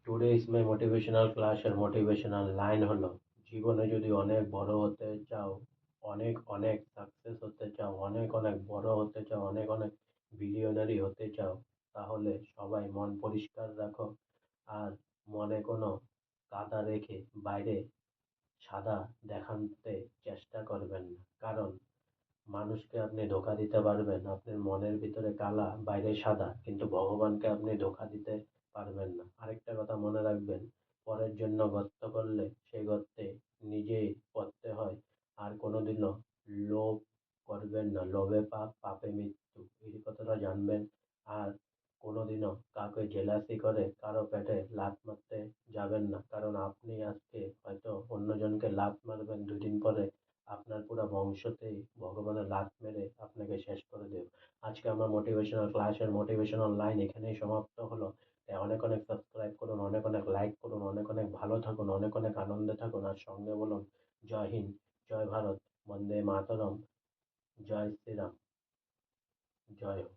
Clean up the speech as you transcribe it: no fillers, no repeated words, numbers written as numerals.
Today is my motivational class এর motivational line হলো, জীবনে যদি অনেক বড় হতে চাও, অনেক অনেক সাকসেস হতে চাও, অনেক অনেক বড় হতে চাও, অনেক অনেক বিলিয়নারি হতে চাও, তাহলে সবাই মন পরিষ্কার রাখো। আর মনে কোনো কাদা রেখে বাইরে সাদা দেখাতে চেষ্টা করবেন না। কারণ মানুষকে আপনি ধোঁকা দিতে পারবেন আপনার মনের ভিতরে কালা বাইরে সাদা, কিন্তু ভগবানকে আপনি ধোঁকা দিতে পারবেন না। আরেকটা কথা মনে রাখবেন, পরের জন্য গর্ত করলে সেই গর্তে নিজেই পড়তে হয়। আর কোনোদিনও লোভ করবেন না, লোভে পাপ, পাপে মৃত্যু, এই কথাটা জানবেন। আর কোনোদিনও কাউকে জেলাসি করে কারো পেটে লাথ মারতে যাবেন না, কারণ আপনি আজকে হয়তো অন্যজনকে লাথ মারবেন, দুদিন পরে আপনার পুরো বংশতেই ভগবানের লাথ মেরে আপনাকে শেষ করে দেবে। আজকে আমার মোটিভেশনাল ক্লাসের মোটিভেশনাল লাইন এখানেই সমাপ্ত হলো। তাই অনেক অনেক সাবস্ক্রাইব করুন, অনেক অনেক লাইক করুন, অনেক অনেক ভালো থাকুন, অনেক অনেক আনন্দে থাকুন, আর সঙ্গে বলুন জয় হিন্দ, জয় ভারত, বন্দে মাতরম, জয় শ্রীরাম, জয় হোক।